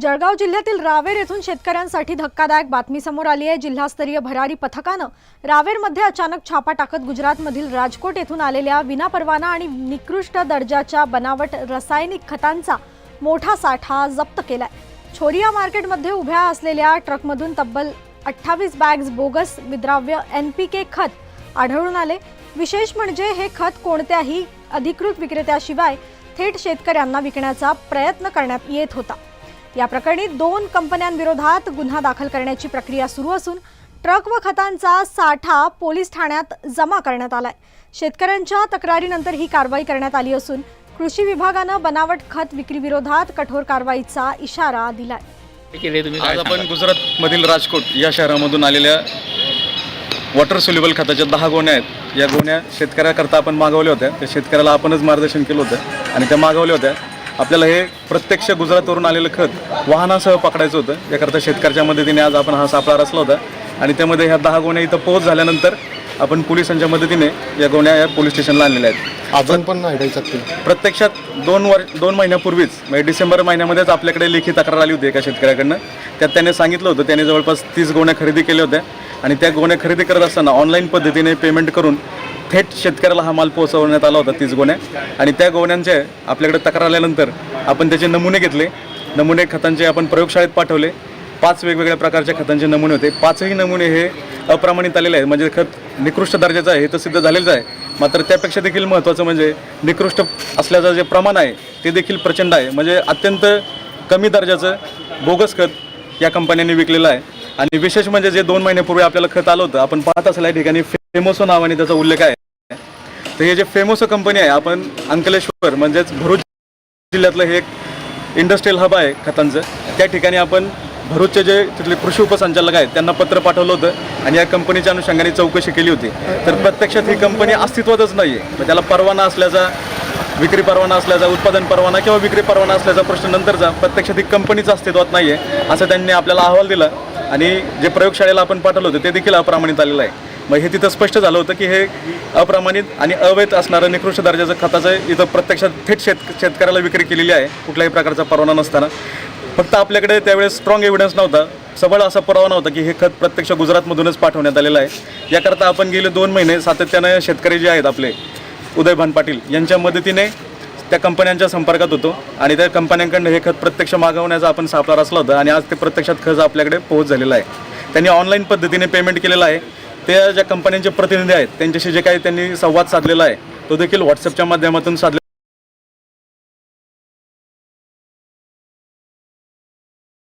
जळगाव जिल्ह्यातील रावेर येथून शेतकऱ्यांसाठी धक्कादायक बातमी समोर आली आहे। जिल्हास्तरीय भरारी पथकाने रावेरमध्ये अचानक छापा टाकत गुजरातमधील राजकोट येथून आलेल्या विनापरवाना आणि निकृष्ट दर्जाच्या बनावट रासायनिक खतांचा मोठा साठा जप्त केलाय। छोरिया मार्केटमध्ये उभ्या असलेल्या ट्रकमधून तब्बल 28 बॅग्स बोगस विद्राव्य NPK खत आढळून आले। विशेष म्हणजे हे खत कोणत्याही अधिकृत विक्रेत्याशिवाय थेट शेतकऱ्यांना विकण्याचा प्रयत्न करण्यात येत होता। या प्रकरणी 2 कंपन्यांविरोधात गुन्हा दाखल करण्याची प्रक्रिया सुरू असून ट्रक व खतांचा साठा पोलीस ठाण्यात जमा करण्यात आलाय। शेतकऱ्यांच्या तक्रारीनंतर ही कारवाई करण्यात आली असून कृषी विभागाने बनावट खत विक्री विरोधात कठोर कारवाईचा इशारा दिलाय। आज आपण गुजरातमधील राजकोट या शहरामधून आलेल्या वॉटर सोल्युबल खताच्या 10 गोण्या आहेत। या गोण्या शेतकऱ्याकरता आपण मागवल्या होत्या। त्या शेतकऱ्याला आपणच मार्गदर्शन केलं होतं आणि त्या मागवल्या होत्या। आपल्याला हे प्रत्यक्ष गुजरातवरून आलेलं खत वाहनासह पकडायचं होतं। याकरता शेतकऱ्याच्या मदतीने आज आपण हा सापळा रचला होता आणि त्यामध्ये ह्या 10 गोण्या इथं पोहोच झाल्यानंतर आपण पोलिसांच्या मदतीने या गोण्या या पोलीस स्टेशनला आणलेल्या आहेत। अजून पण नाही शकते। प्रत्यक्षात 2 महिन्यापूर्वीच म्हणजे डिसेंबर महिन्यामध्येच आपल्याकडे लेखी तक्रार आली होती एका शेतकऱ्याकडनं। त्यात त्याने सांगितलं होतं त्याने जवळपास 30 गोण्या खरेदी केल्या होत्या आणि त्या गोण्या खरेदी करत असताना ऑनलाईन पद्धतीने पेमेंट करून थेट शेतकऱ्याला हा माल पोहोचवण्यात आला होता 30 गोण्या। आणि त्या गोण्यांचे आपल्याकडे तक्रार आल्यानंतर आपण त्याचे नमुने घेतले। नमुने खतांचे आपण प्रयोगशाळेत पाठवले। 5 वेगवेगळ्या प्रकारच्या खतांचे नमुने होते। 5ही नमुने हे अप्रमाणित आलेले आहेत, म्हणजे खत निकृष्ट दर्जाचं आहे हे तर सिद्ध झालेलं आहे। मात्र त्यापेक्षा देखील महत्त्वाचं म्हणजे निकृष्ट असल्याचं जे प्रमाण आहे ते देखील प्रचंड आहे। म्हणजे अत्यंत कमी दर्जाचं बोगस खत या कंपन्यांनी विकलेलं आहे। आणि विशेष म्हणजे जे 2 महिन्यापूर्वी आपल्याला खत आलं होतं, आपण पाहत असलेल्या या ठिकाणी फेमोसो नावाने त्याचा उल्लेख आहे। तर हे जे फेमोसो कंपनी आहे, आपण अंकलेश्वर म्हणजेच भरूच जिल्ह्यातलं हे एक इंडस्ट्रियल हब आहे खतांचं। त्या ठिकाणी आपण भरूचचे जे तिथले कृषी उपसंचालक आहेत त्यांना पत्र पाठवलं होतं आणि या कंपनीच्या अनुषंगाने चौकशी केली होती। तर प्रत्यक्षात ही कंपनी अस्तित्वातच नाही आहे। मग त्याला परवाना असल्याचा, विक्री परवाना असल्याचा, उत्पादन परवाना किंवा विक्री परवाना असल्याचा प्रश्न नंतरचा, प्रत्यक्षात ही कंपनीच अस्तित्वात नाही आहे असं त्यांनी आपल्याला अहवाल दिला। आणि जे प्रयोगशाळेला आपण पाठवलं होतं ते देखील अप्रमाणित आलेलं आहे। मग हे तिथं स्पष्ट झालं होतं की हे अप्रमाणित आणि अवैध असणारं निकृष्ट दर्जाचं खताचं इथं प्रत्यक्षात थेट शेतकऱ्याला विक्री केलेली आहे, कुठल्याही प्रकारचा परवाना नसताना। फक्त आपल्याकडे त्यावेळेस स्ट्रॉंग एव्हिडन्स नव्हता, सबळ असा पुरावा नव्हता की हे खत प्रत्यक्ष गुजरातमधूनच पाठवण्यात आलेलं आहे। याकरता आपण गेले 2 महिने सातत्यानं शेतकरी जे आहेत आपले उदयभान पाटील यांच्या मदतीने त्या कंपन्यांच्या संपर्कात होतो आणि त्या कंपन्यांकडून हे खत प्रत्यक्ष मागवण्याचा आपण सापळा रचला होता आणि आज ते प्रत्यक्षात खत आपल्याकडे पोहोच झालेला आहे। त्यांनी ऑनलाईन पद्धतीने पेमेंट केलेलं आहे। त्या ज्या कंपन्यांचे प्रतिनिधी आहेत त्यांच्याशी जे काही त्यांनी संवाद साधलेला आहे तो देखील व्हॉट्सअपच्या माध्यमातून साधले